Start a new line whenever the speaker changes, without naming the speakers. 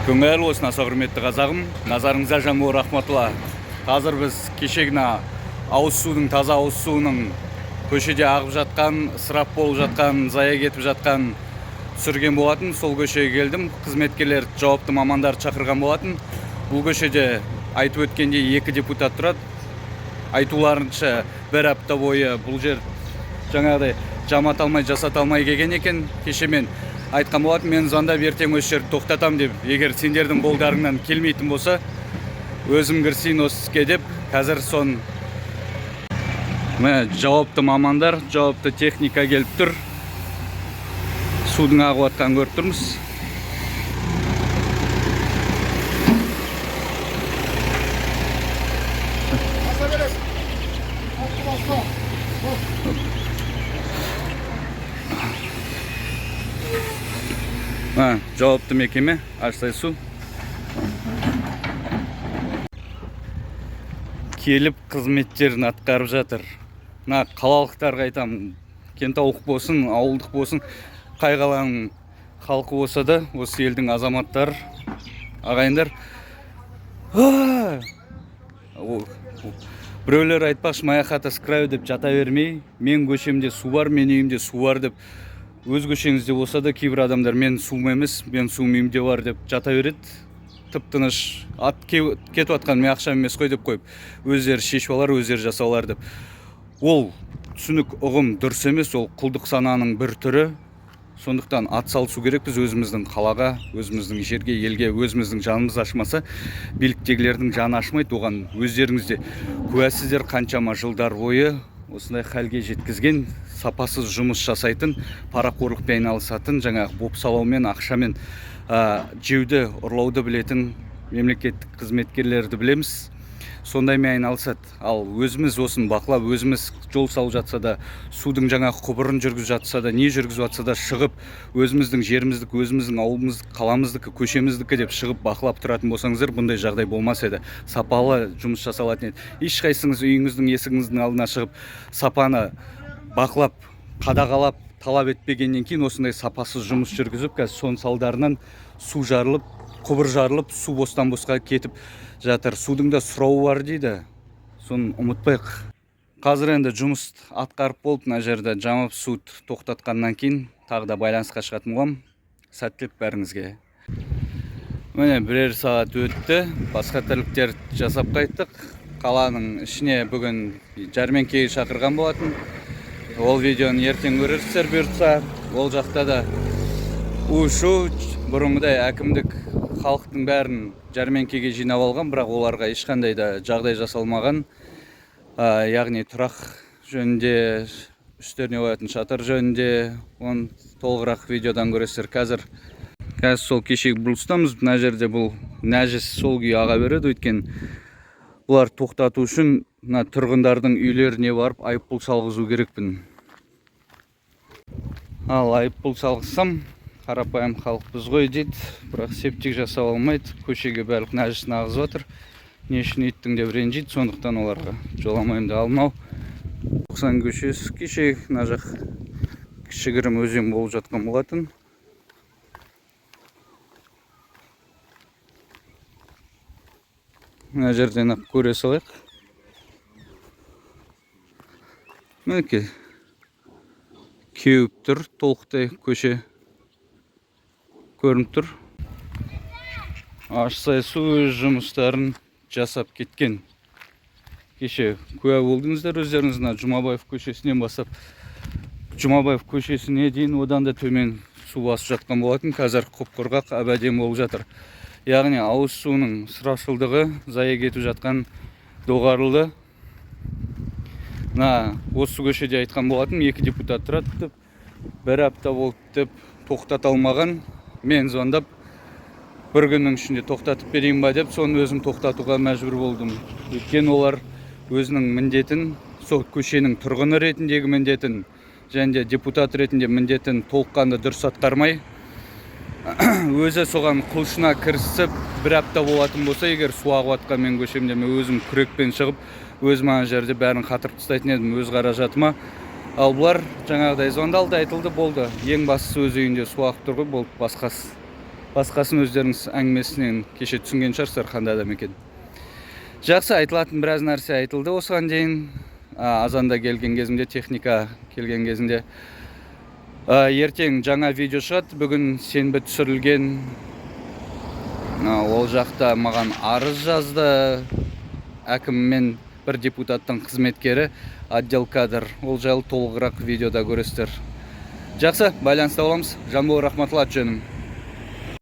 Көңіл болсын, аса құрметті қазағым, назарыңызға жамбыл рахматулла. Қазір біз кешегіна ауыз судың, таза ауыз суының көшеде ағып жатқан, ысырап болып жатқан, зая кетіп жатқан түсірген болатын. Сол көшеге келдім, қызметкерлер жауапты мамандар шақырған болатын. Бұл көшеде айтып өткенде 2 депутат тұрады. Айтуларынша бір апта бойы бұл жер жаңағыдай жаматалмай, жасаталмай келген екен. Кеше мен айтқан болатын, мен звондап ертең осы жерді тоқтатам деп, егер сендердің қолдарыңнан келмейтін болса, өзім кірісейін осы іске деп, қазір сон жауапты мамандар, жауапты техника келіп тұр. Судың ағып жатқанын көріп тұрмыз. Жауапты мекеме, Ашсай су келіп қызметтерін атқарып жатыр. Қалалықтарға айтамын, кентаулық болсын, ауылдық болсын, қай қаланың халқы болса да, осы елдің азаматтары, ағайындар. Біреулер айтпақшы, моя хата с краю деп жата бермей, мен көшемде су бар, мен үйімде су бар деп, өз көшеңізде болса да кейбір адамдар мен суым емес, мен суым үйімде бар деп жата береді. Тып-тыныш ат кетіп атқан мен ақшам емес қой деп қойып, өздері шешіп алар, өздері жасаулар деп. Ол түсінік ұғым дұрыс емес, ол құлдық сананың бір түрі. Сондықтан ат салысу керек біз өзіміздің қалаға, өзіміздің жерге, елге, өзіміздің жанымыз ашмаса, биліктегілердің жаны ашмайды. Оған өздеріңізде куәсіздер, қаншама жылдар бойы осындай халге жеткізген, сапасыз жұмыс жасайтын, парақорлықпен айналысатын, жаңағы бопсалаумен, ақшамен жеуді, ұрлауды білетін мемлекеттік қызметкерлерді білеміз. Сондаймен айналысады. Ал өзіміз осын бақылап, өзіміз жол салып жатса да, судың жаңағы құбырын жүргізіп жатса да, не жүргізіп жатса да шығып, өзіміздің жеріміздік, өзіміздің ауылымыздық, қаламыздық, көшеміздікі деп шығып бақылап тұратын болсаңыздар, бұндай жағдай болмас еді. Сапалы жұмыс жасалатын еді. Ешқайсыңыз үйіңіздің есігіңіздің алдына шығып, сапаны бақылап, қадағалап, талап етпегеннен кейін осындай сапасыз жұмыс жүргізіп, қазір соның салдарынан су жарылып, құбыр жарылып, су бостан босқа кетіп жатыр. Судың да сұрауы бар дейді. Соны ұмытпайық. Қазір енді жұмыс атқарып болды. Мына жерде жамап су тоқтатқаннан кейін тағы да байланысқа шығатын боламын. Сәттілік бәріңізге. Міне бірер сағат өтті. Басқа тірліктер жасап қайттық. Қаланың ішіне бүгін жәрмеңкеге шақырған болатын. Ол видеоны ертең көрерсіздер бұйыртса. Ол жақта да у-шу бұрынғыдай әкімдік халықтың бәрін жәрмеңкеге жинап алған, бірақ оларға ешқандай да жағдай жасалмаған. Яғни тұрақ жөнінде, үстеріне қоятын шатыр жөнінде, оны толығырақ видеодан көресіздер. Қазір сол кешегі бұрылыстамыз. Мына жерде бұл нәжіс сол күйі аға береді. Өйткені бұлар тоқтату үшін тұрғындардың үйлеріне барып айыппұл салғызу керекпін. Ал айыппұл салғызсам, қарапайым халықпыз ғой дейді, бірақ септик жасап алмайды. Көшеге барлық нәжісін ағызып жатыр. Не үшін еттің деп ренжиді, сондықтан оларға жоламаймын да алмау. 90 көшесі кеше мына жақ кішігірім өзен болып жатқан болатын. Мына жерден ақ көре салайық. Мінекей кеуіп тұр, толықтай көше көрініп тұр. Ашсай су өз жұмыстарын жасап кеткен. Кеше куә болдыңыздар өздеріңіздің Жұмабаев көшесінен басып, Жұмабаев көшесіне дейін одан да төмен су басып жатқан болатын. Қазір құп-құрғақ әбәдем болып жатыр. Яғни ауыз суының ысырапшылдығы, зая кетіп жатқан доғарылды. Осы көшеде айтқан болатын, 2 депутат тұрады деп, бір апта болды деп тоқтата алмаған. Мен звондап бір күннің ішінде тоқтатып берейін ба деп, соны өзім тоқтатуға мәжбүр болдым. Өйткені олар өзінің міндетін, сол көшенің тұрғыны ретіндегі міндетін, және де депутат ретінде міндетін толыққанды дұрыс атқармай, өзі соған құлшына кірісіп, бір апта болатын болса, егер су ағып жатқан мен көшемде, мен өзім күрекпен шығып, өзім ана жерде бәрін қатырып тастайтын едім өз қаражатыма. Ал бұлар жаңағыдай звондалды, айтылды, болды. Ең бастысы өз үйінде су ағып тұр ғой, болды, басқасы басқасын өздеріңіз әңгімесінен кеше түсінген шығарсыздар қандай адам екен. Жақсы, айтылатын біраз нәрсе айтылды осыған дейін. Азанда келген кезімде, техника келген кезінде. Ертең жаңа видео шығады. Бүгін сенбі түсірілген. Ол жақта маған арыз жазды. Әкім мен бір депутаттың қызметкері, отдел кадр. Ол жайлы толығырақ видеода көресіздер. Жақсы, байланыста боламыз. Жанбол Рахматулла жөнім.